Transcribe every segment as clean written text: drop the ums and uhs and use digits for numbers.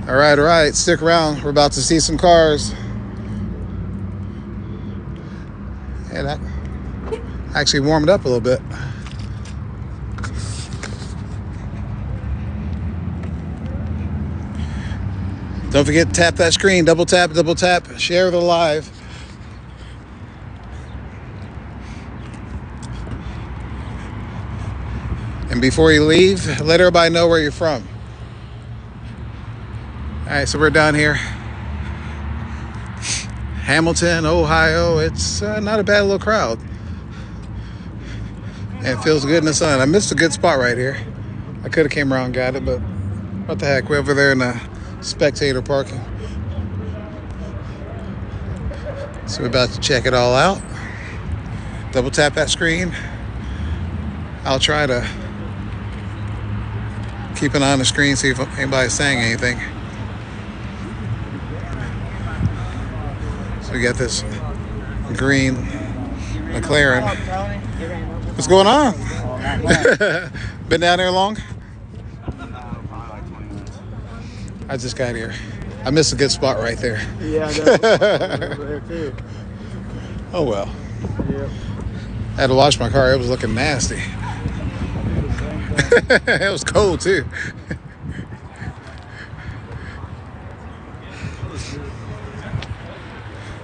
All right. Stick around. We're about to see some cars. And that actually warmed up a little bit. Don't forget to tap that screen. Double tap. Share the live. And before you leave, let everybody know where you're from. All right, so we're down here, Hamilton, Ohio. It's not a bad little crowd. And it feels good in the sun. I missed a good spot right here. I could have came around and got it, but what the heck? We're over there in the spectator parking. So we're about to check it all out. Double tap that screen. I'll try to keep an eye on the screen, see if anybody's saying anything. So we got this green McLaren. What's going on? Been down there long? I just got here. I missed a good spot right there. Yeah, I know. Over there too. Oh well. Yep. I had to wash my car. It was looking nasty. It was cold too.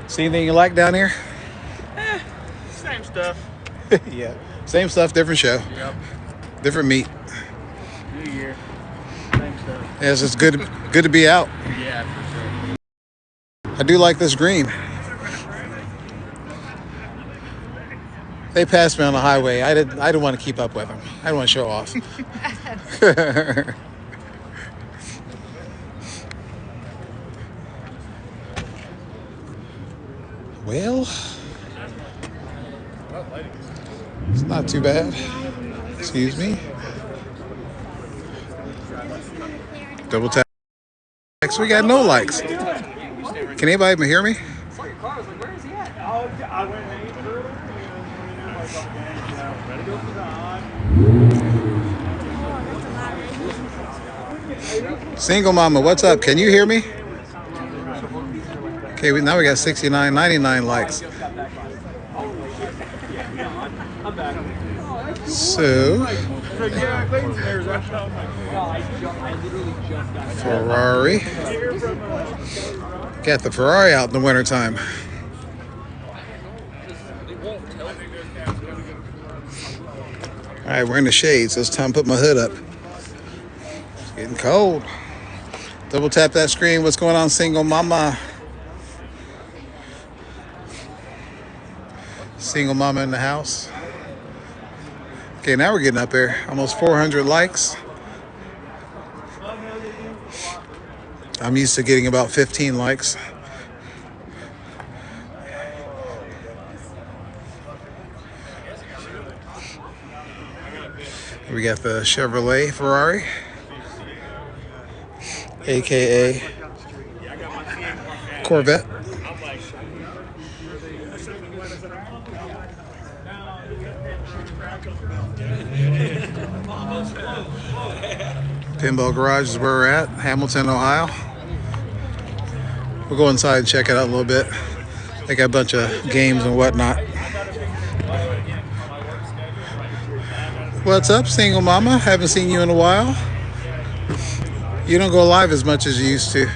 See anything you like down here? Same stuff. Yeah. Same stuff, different show. Yep. Different meat. New year. Same stuff. Yes, it's good to be out. Yeah, for sure. I do like this green. They passed me on the highway. I didn't want to keep up with them. I didn't want to show off. Well, it's not too bad. Excuse me. Double tap. We got no likes. Can anybody even hear me? Single Mama, what's up? Can you hear me? Okay, now we got 69, 99 likes. So, Ferrari. Got the Ferrari out in the wintertime. All right, we're in the shade, so it's time to put my hood up. It's getting cold. Double tap that screen. What's going on, Single Mama? Single Mama in the house. Okay, now we're getting up there. Almost 400 likes. I'm used to getting about 15 likes. We got the Chevrolet Ferrari, aka Corvette. Pinball Garage is where we're at, Hamilton, Ohio. We'll go inside and check it out a little bit. They got a bunch of games and whatnot. What's up, Single Mama? Haven't seen you in a while. You don't go live as much as you used to.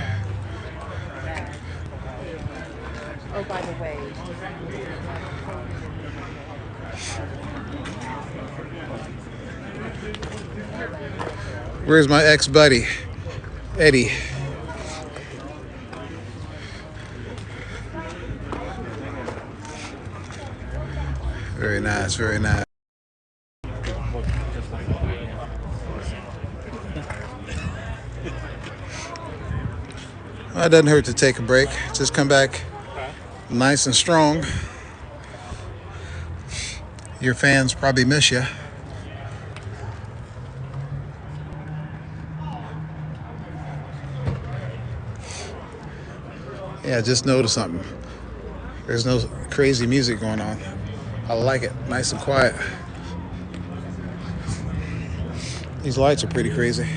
Oh, by the way. Where's my ex-buddy, Eddie? Very nice, very nice. Well, it doesn't hurt to take a break. Just come back nice and strong. Your fans probably miss you. Yeah, just notice something. There's no crazy music going on. I like it, nice and quiet. These lights are pretty crazy.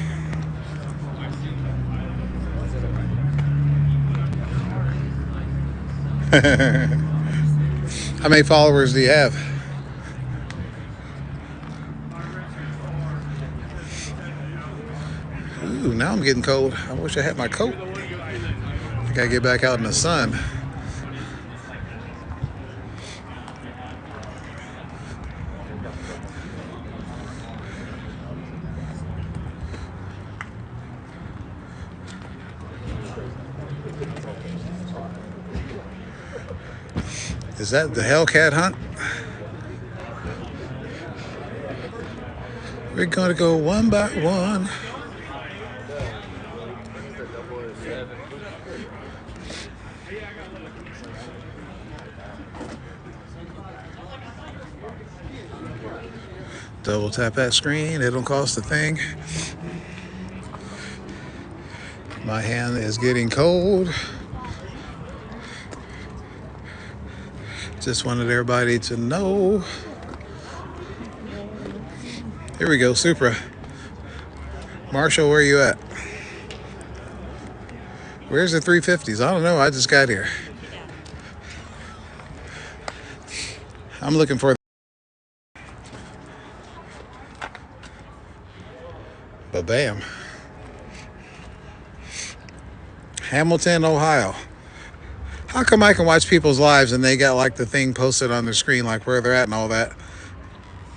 How many followers do you have? Ooh, now I'm getting cold. I wish I had my coat. I gotta get back out in the sun. Is that the Hellcat hunt? We're gonna go one by one. Double tap that screen, it don't cost a thing. My hand is getting cold. Just wanted everybody to know. Here we go, Supra. Marshall, where you at? Where's the 350s? I don't know, I just got here. I'm looking for but bam. Hamilton, Ohio. How come I can watch people's lives and they got like the thing posted on their screen, like where they're at and all that?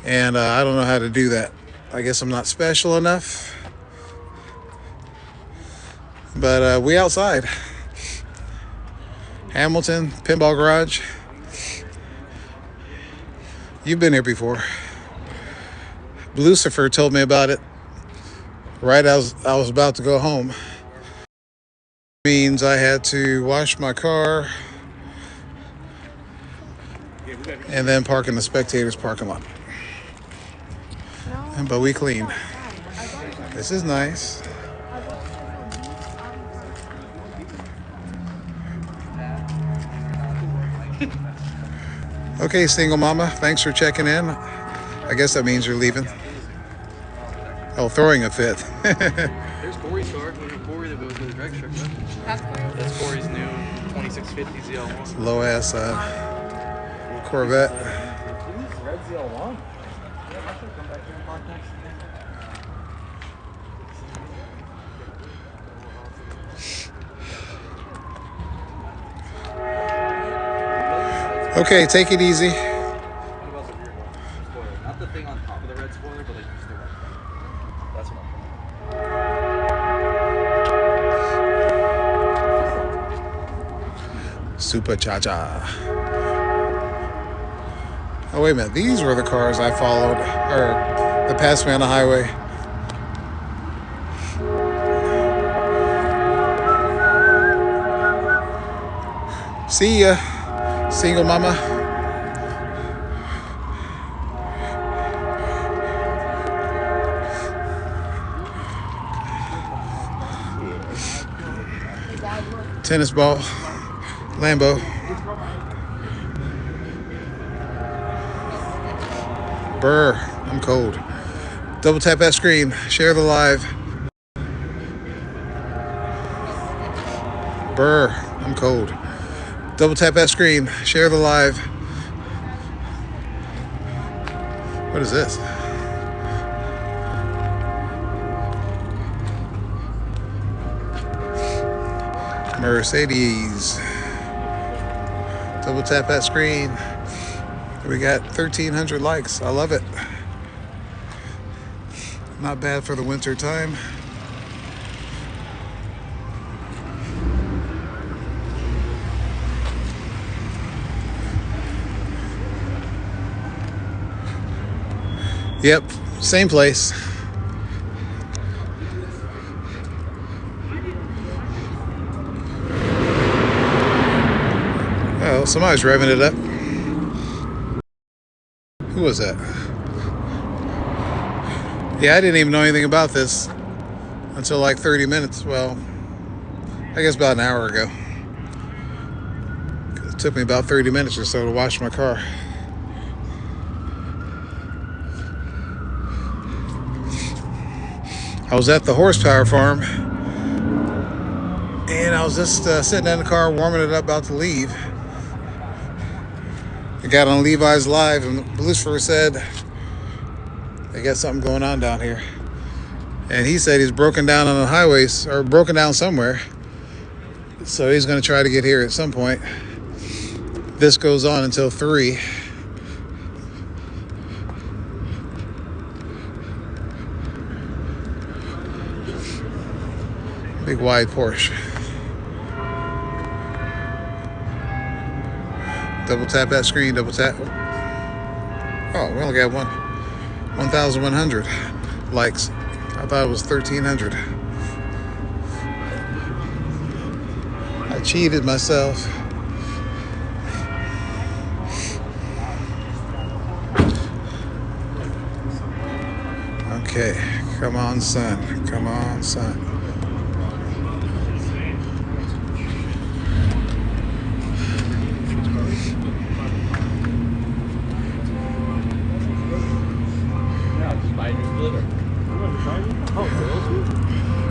And I don't know how to do that. I guess I'm not special enough. But we outside. Hamilton, Pinball Garage. You've been here before. Lucifer told me about it right as I was about to go home. Means I had to wash my car and then park in the spectators parking lot. But we clean. This is nice. Okay, single mama, thanks for checking in. I guess that means you're leaving. Oh, throwing a fit. There's Corey's car. There's a Corey that goes with the drag strip. That's Corey's new 2650 ZL1. Low ass Corvette. Red ZL1? Yeah, I should come back here and park next to Okay, take it easy. What about the rear one? Spoiler. Not the thing on top of the red spoiler, but like just the red. That's what I'm Super Cha-Cha. Oh, wait a minute. These were the cars I followed, or that passed me on the highway. See ya, single mama. Tennis ball, Lambo. Brr, I'm cold. Double tap that screen, share the live. Brr, I'm cold. Double tap that screen, share the live. What is this? Mercedes. Double tap that screen. We got 1,300 likes. I love it. Not bad for the winter time. Yep, same place. Oh, somebody's revving it up. Who was that? Yeah, I didn't even know anything about this until like 30 minutes. Well, I guess about an hour ago. It took me about 30 minutes or so to wash my car. I was at the horsepower farm and I was just sitting in the car warming it up about to leave I got on Levi's Live, and Lucifer said they got something going on down here. And he said he's broken down on the highways, or broken down somewhere. So he's going to try to get here at some point. This goes on until 3. Big wide Porsche. Double tap that screen, double tap. Oh, we only got 1,100 likes. I thought it was 1,300. I cheated myself. Okay, come on, son. Come on, son.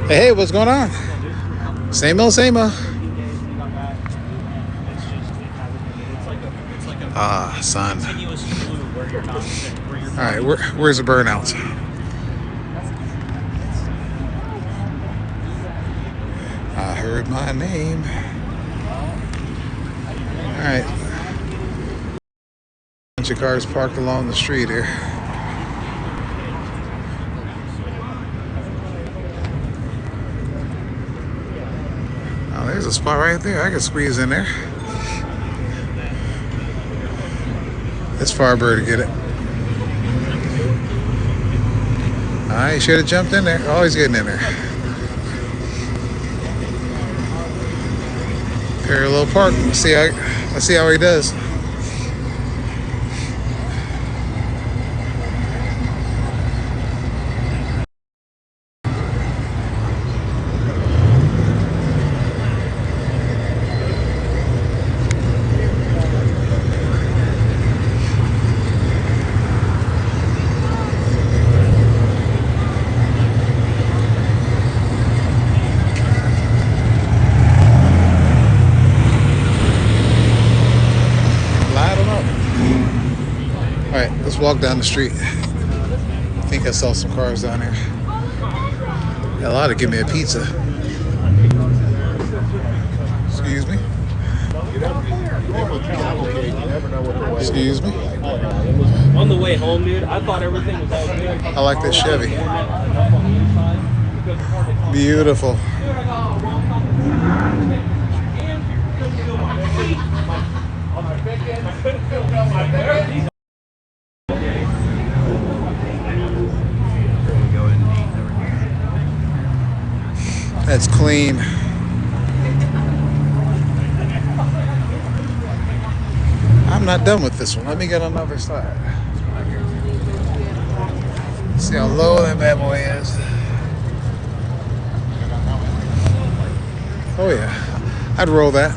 Hey, what's going on? Same old, same old. Ah, son. All right, where's the burnouts? I heard my name. All right. Bunch of cars parked along the street here. Oh, there's a spot right there. I can squeeze in there. It's Farbird to get it. I should have jumped in there. Always getting in there. Parallel park. Let's see how he does. Let's walk down the street. I think I saw some cars down here. Got a lot to give me a pizza. Excuse me. Excuse me. On the way home, dude, I thought everything was all good. I like this Chevy. Beautiful. That's clean. I'm not done with this one. Let me get on the other side. See how low that bad boy is. Oh yeah, I'd roll that.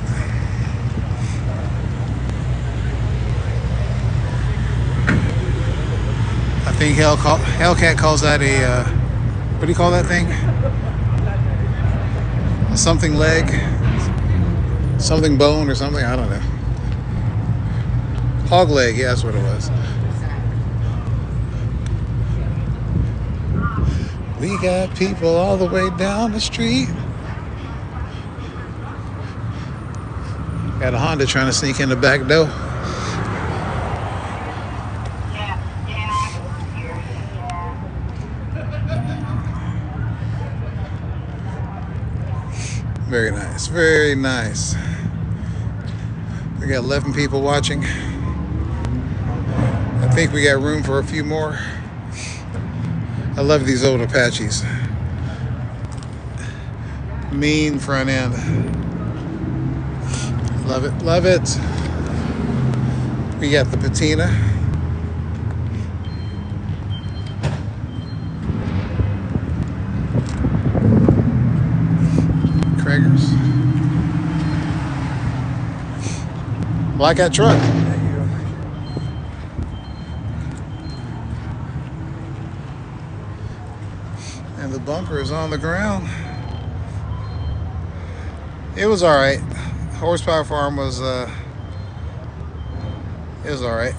I think Hellcat calls that a, what do you call that thing? Something leg, something bone or something, I don't know. Hog leg, yeah, that's what it was. We got people all the way down the street. Got a Honda trying to sneak in the back door. Very nice, very nice. We got 11 people watching. I think we got room for a few more. I love these old Apaches. Mean front end. Love it, love it. We got the patina. Kragers. Like that truck. And the bumper is on the ground. It was all right. Horsepower farm was, It was all right.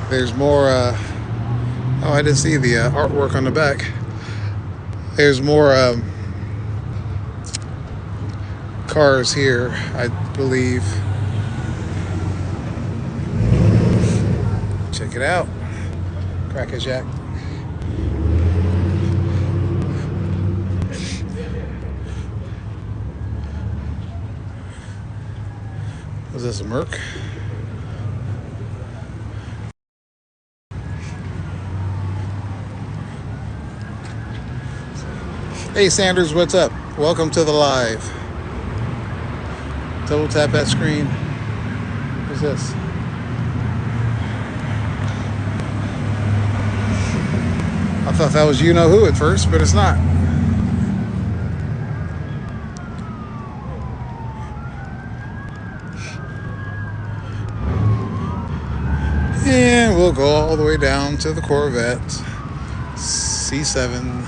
There's more. Oh, I didn't see the artwork on the back. There's more cars here, I believe. Check it out. Cracker Jack. Was this a Merc? Hey Sanders, what's up? Welcome to the live. Double tap that screen. What's this? I thought that was you know who at first, but it's not. And we'll go all the way down to the Corvette C7.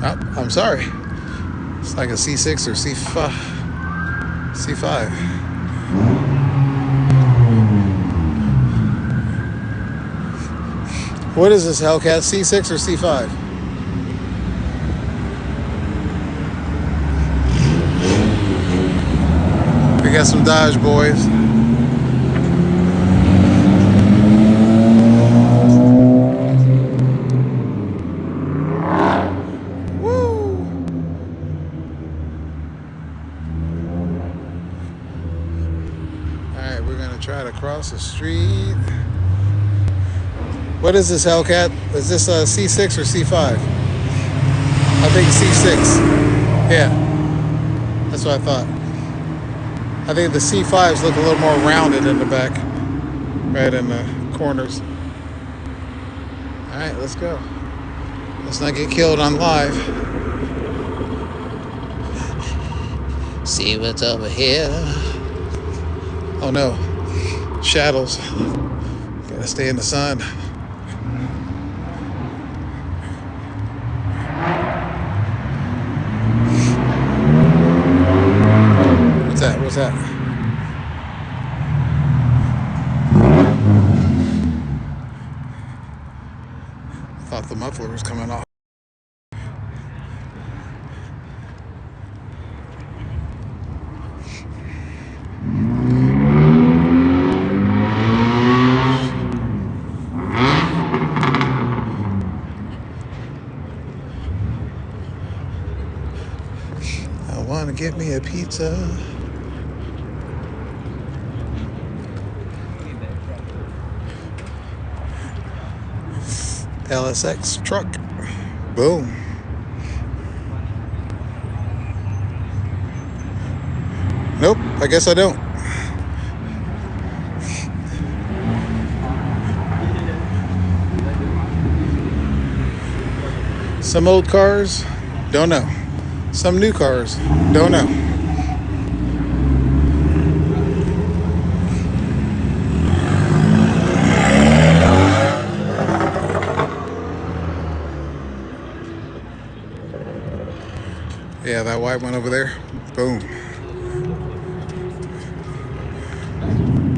Oh, I'm sorry. It's like a C6 or C5. C5. What is this Hellcat? C6 or C5? We got some Dodge boys. Woo! Alright, we're gonna try to cross the street. What is this Hellcat? Is this a C6 or C5? I think C6. Yeah, that's what I thought. I think the C5s look a little more rounded in the back, right in the corners. All right, let's go. Let's not get killed on live. See what's over here. Oh no, shadows. Gotta stay in the sun. What's that? I thought the muffler was coming off. I want to get me a pizza. LSX truck. Boom. Nope, I guess I don't. Some old cars, don't know. Some new cars, don't know. Yeah, that white one over there. Boom.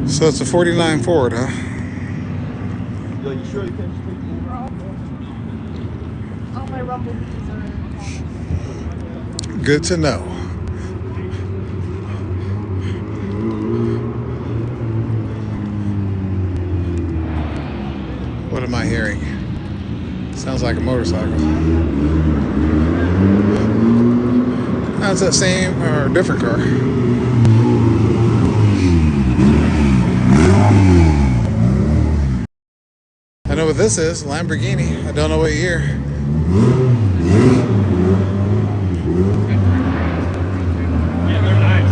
So it's a 49 Ford, huh? Yo, you sure you can speak? All my rumblebees are. Good to know. What am I hearing? Sounds like a motorcycle. That's that same or different car. I know what this is, Lamborghini. I don't know what year. Yeah, they're nice.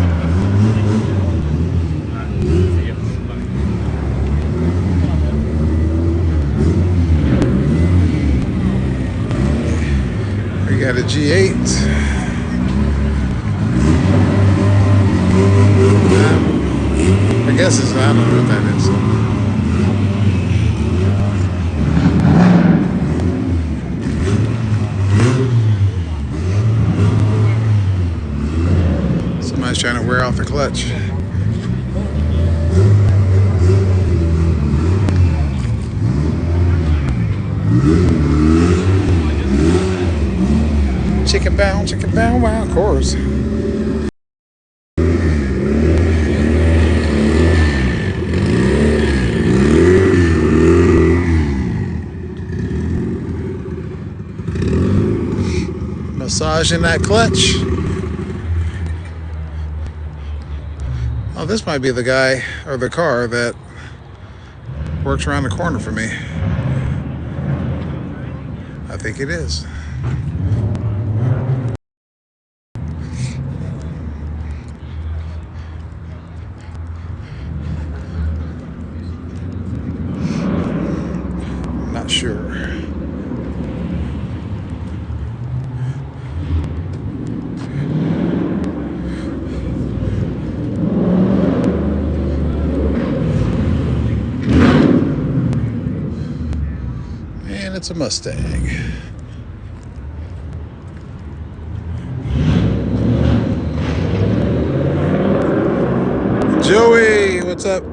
We got a G8. I guess it's, I don't know what that is. clutch. Chicken bound, wow, of course. Massaging that clutch. Oh, this might be the guy or the car that works around the corner for me. I think it is. Not sure. And it's a Mustang. Joey, what's up?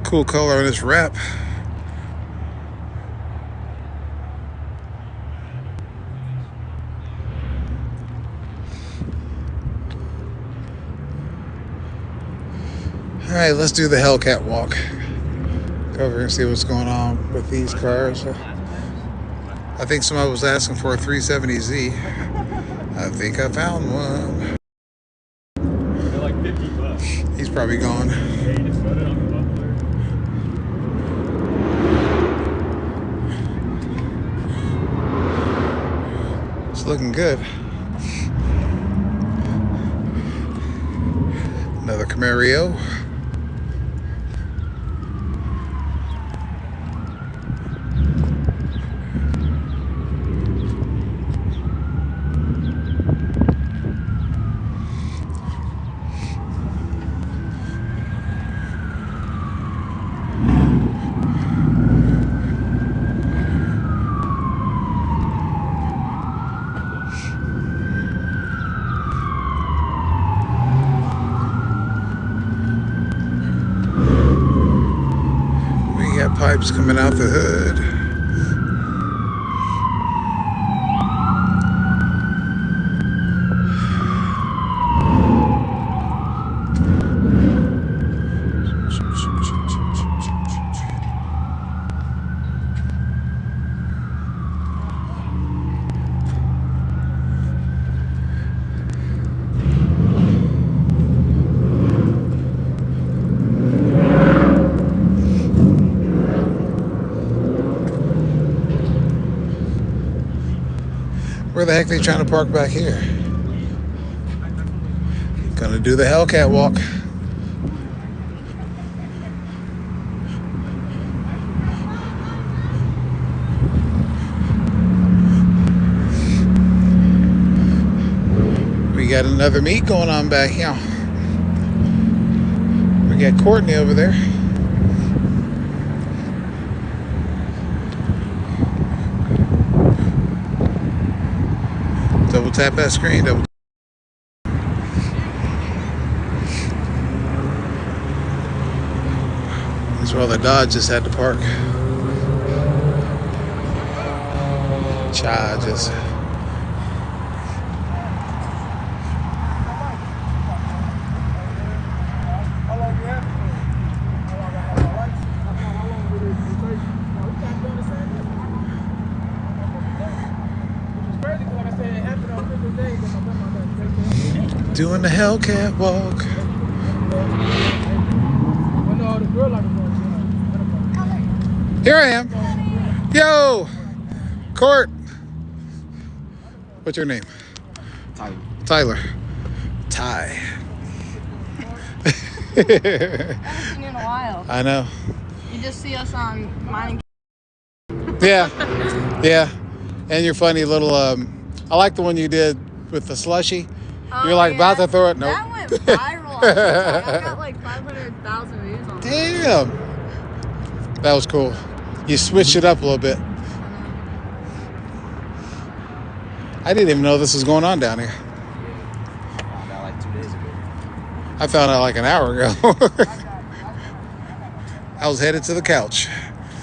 Cool color on this wrap. All right, let's do the Hellcat walk. Go over and see what's going on with these cars. I think somebody was asking for a 370Z. I think I found one. They're like $50. He's probably gone. Yeah, you just put it on the muffler. It's looking good. Another Camaro. Pipes coming out the hood. Where the heck are they trying to park back here? Gonna do the Hellcat walk. We got another meet going on back here. We got Courtney over there. Double tap that screen. Double. This is where all the Dodges had to park. Charges. Doing the Hellcat walk. Here I am. Yo, Court. What's your name? Tyler. Tyler. Ty. I haven't seen you in a while. I know. You just see us on mining. Yeah. Yeah. And your funny little, I like the one you did with the slushy. You're like about to throw it. Nope. That went viral on TikTok. I got like 500,000 views on it. Damn. That was cool. You switched it up a little bit. I didn't even know this was going on down here. Found out like 2 days ago. I found out like an hour ago. I was headed to the couch.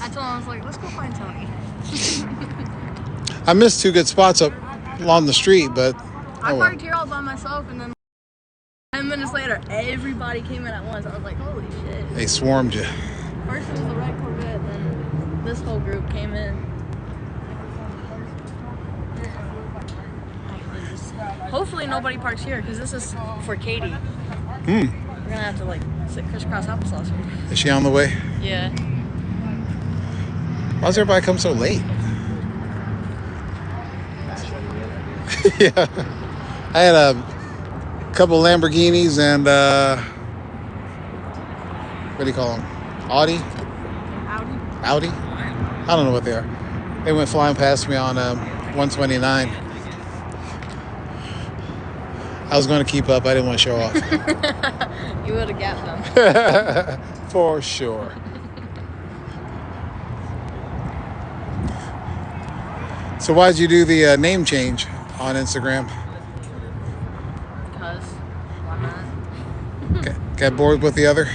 I told him, I was like, let's go find Tony. I missed 2 good spots up along the street, but I oh well. parked here all by myself, and then 10 minutes later, everybody came in at once. I was like, holy shit. They swarmed you. First it was the red Corvette, then this whole group came in. Hopefully nobody parks here, because this is for Katie. We're gonna have to like sit crisscross applesauce here. Is she on the way? Yeah. Why does everybody come so late? Yeah. I had a couple Lamborghinis and what do you call them? Audi? Audi? I don't know what they are. They went flying past me on 129. I was going to keep up. I didn't want to show off. You would have gapped them. For sure. So why'd you do the name change on Instagram? Because, why not? Got bored with the other?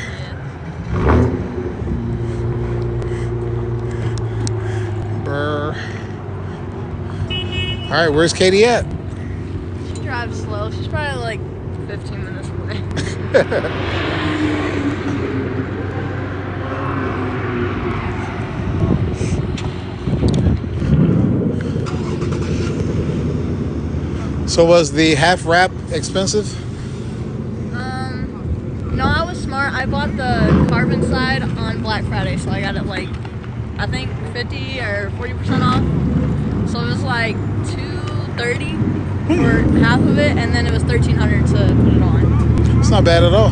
Brr. All right, where's Katie at? She drives slow. She's probably like 15 minutes away. So was the half wrap expensive? No, I was smart. I bought the carbon side on Black Friday, so I got it like, I think 50 or 40% off. So it was like $230 for half of it, and then it was $1,300 to put it on. It's not bad at all.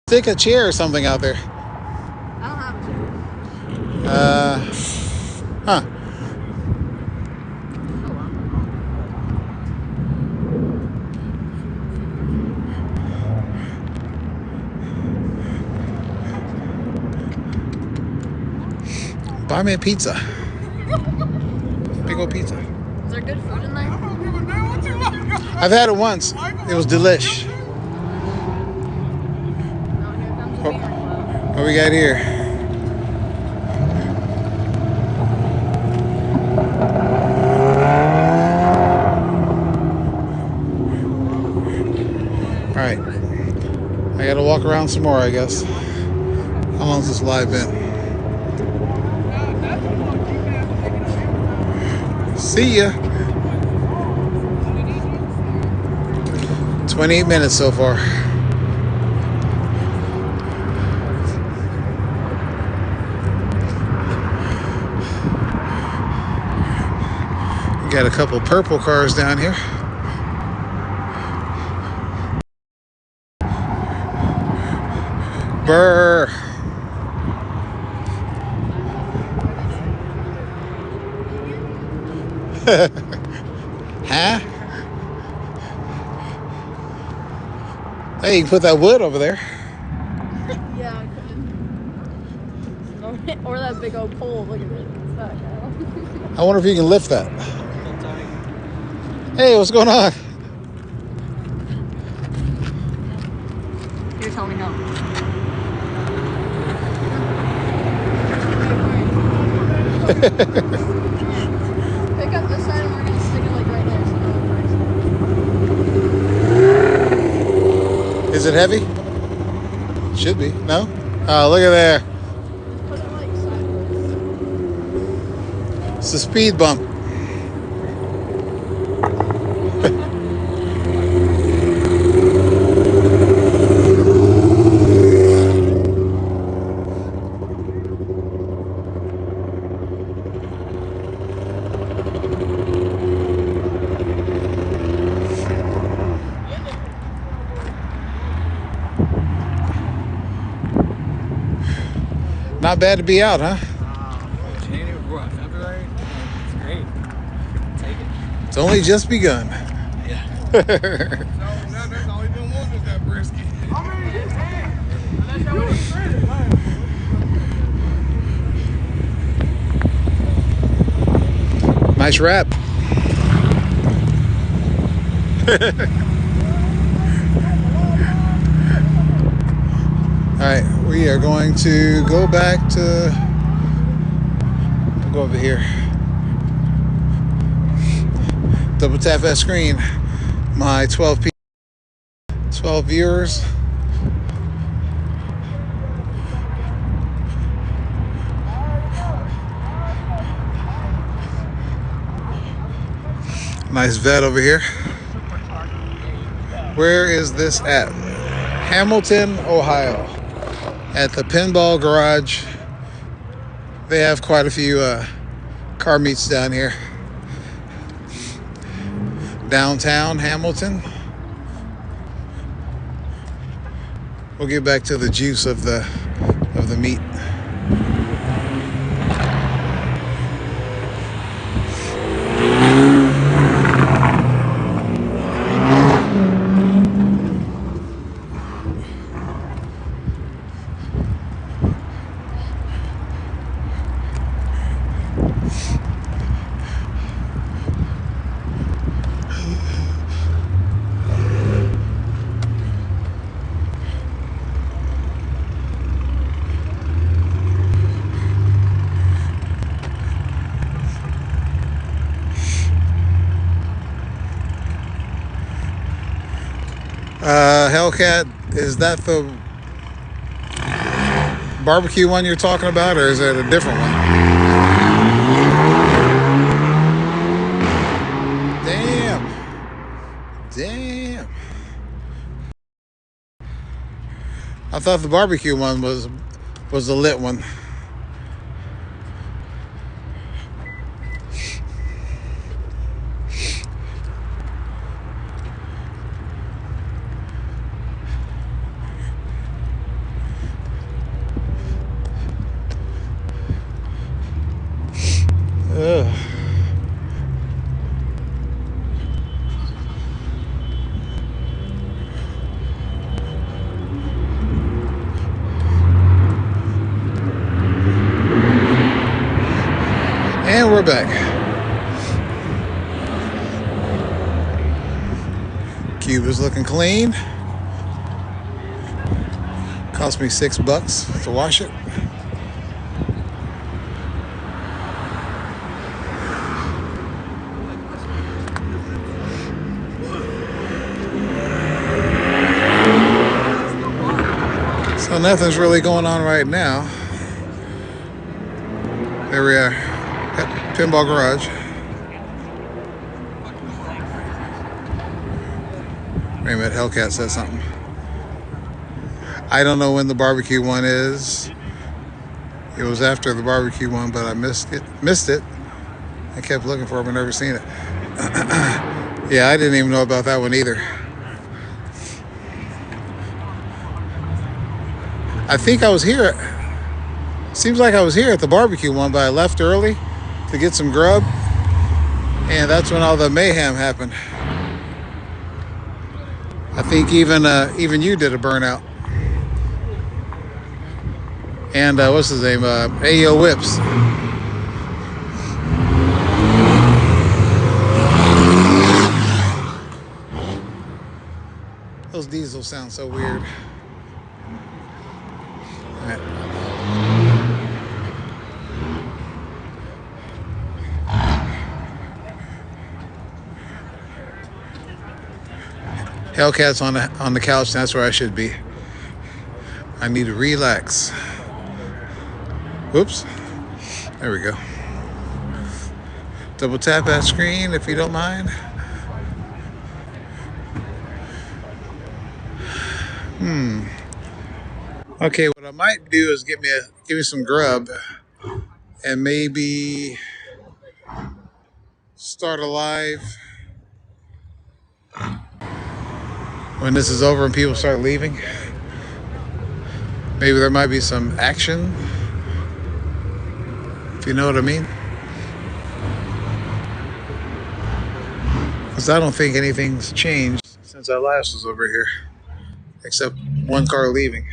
Stick a chair or something out there. I don't have a chair. Huh. Buy me a pizza. Big old pizza. Is there good food in there? I've had it once. It was delish. Oh, here comes the beer club. What we got here? All right. I gotta walk around some more, I guess. How long's this live been? See ya. 28 minutes so far. Got a couple purple cars down here. Brr. Huh? Hey, you can put that wood over there. Yeah, I could. Or that big old pole. Look at it. It's stuck. I wonder if you can lift that. Hey, what's going on? Here, tell me how. Pick up this side and we're gonna stick it like right there. So Is it heavy? Should be. No? Oh, look at there. put it like sideways. It's a speed bump. Not bad to be out, huh? January, February? It's only just begun. Yeah. No, that's all he been wanting is that brisket. Nice wrap. All right, we are going to go back to. We'll go over here. Double tap that screen. My 12 viewers. Nice vet over here. Where is this at? Hamilton, Ohio. At the Pinball Garage. They have quite a few car meets down here. Downtown Hamilton. We'll get back to the juice of the meat. Hellcat, is that the barbecue one you're talking about, or is it a different one? Damn. I thought the barbecue one was the lit one. Ugh. And we're back. Cube is looking clean. Cost me $6 to wash it. So nothing's really going on right now. There we are at Pinball Garage. Wait a minute, Hellcat said something. I don't know when the barbecue one is. It was after the barbecue one, but I missed it. I kept looking for it, but never seen it. Yeah, I didn't even know about that one either. I think I was here. Seems like I was here at the barbecue one, but I left early to get some grub, and that's when all the mayhem happened. I think even you did a burnout. And what's his name? Ayo Whips. Those diesels sound so weird. All right. Hellcat's on the couch. That's where I should be. I need to relax. Whoops. There we go. Double tap that screen if you don't mind. Okay, what I might do is give me some grub and maybe start a live when this is over and people start leaving. Maybe there might be some action, if you know what I mean. because I don't think anything's changed since I last was over here, except one car leaving.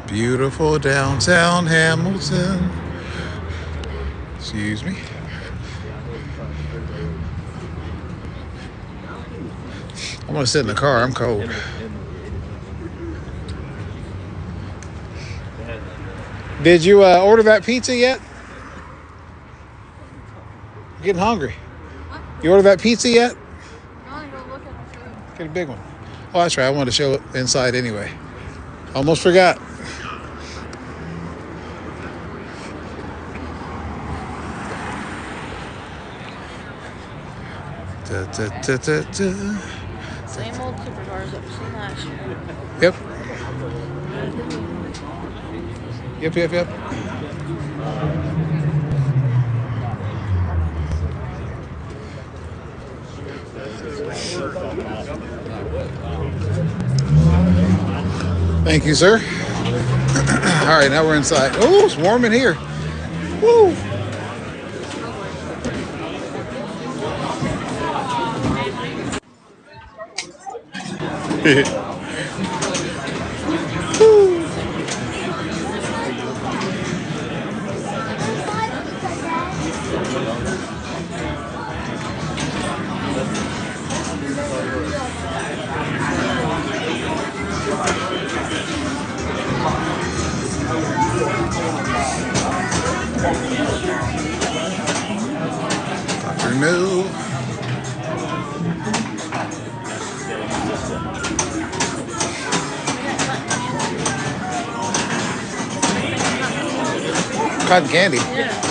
Beautiful downtown Hamilton. Excuse me. I'm gonna sit in the car. I'm cold. Did you order that pizza yet? I'm getting hungry. You ordered that pizza yet? Get a big one. Oh, that's right. I wanted to show it inside anyway. Almost forgot. Da, da, da, da, da. Same old supercars that we seen last year. Yep. Yep. Thank you, sir. All right, now we're inside. Oh, it's warm in here. Woo. Dr. No. Cotton candy. Yeah.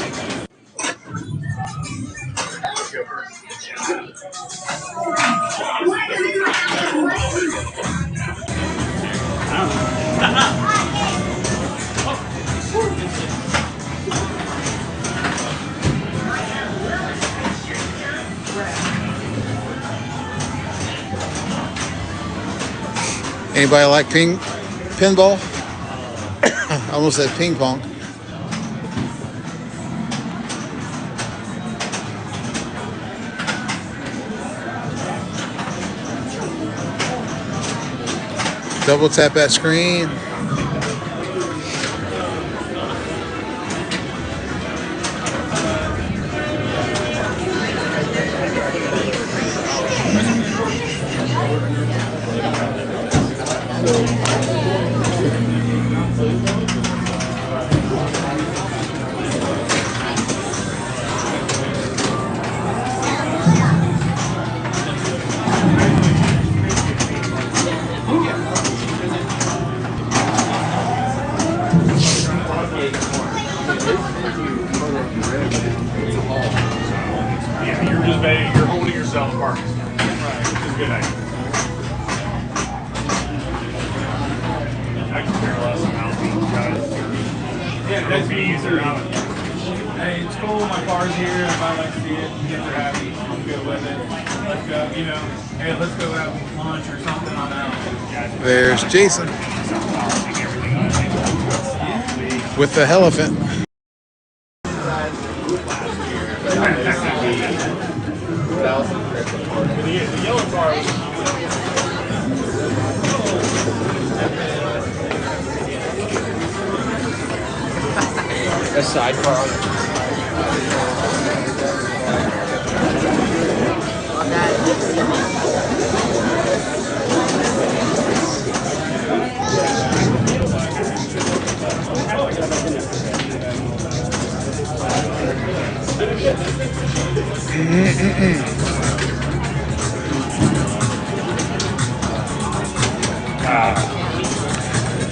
Anybody like pinball? I almost said ping pong. Double tap that screen. You're holding yourself apart. Right. Which is a good idea. I can care less on how things guys. Yeah, that's be easier. Hey, it's cool. My car's here. Everybody likes to see it. Kids are happy. I'm good with it. Let's go. Hey, let's go have lunch or something on that. There's Jason with the elephant. The yellow car was A sidecar.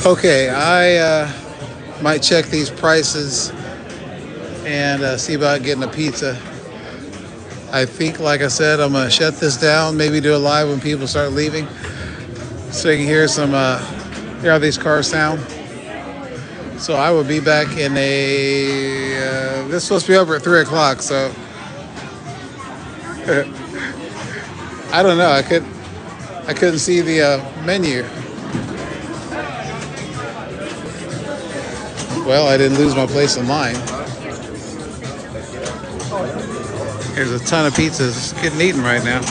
Okay, I might check these prices and see about getting a pizza. I think, like I said, I'm gonna shut this down. Maybe do it live when people start leaving, so you can hear hear how these cars sound. So I will be back in this is supposed to be over at 3 o'clock. So I don't know. I couldn't see the menu. Well, I didn't lose my place in line. There's a ton of pizzas getting eaten right now.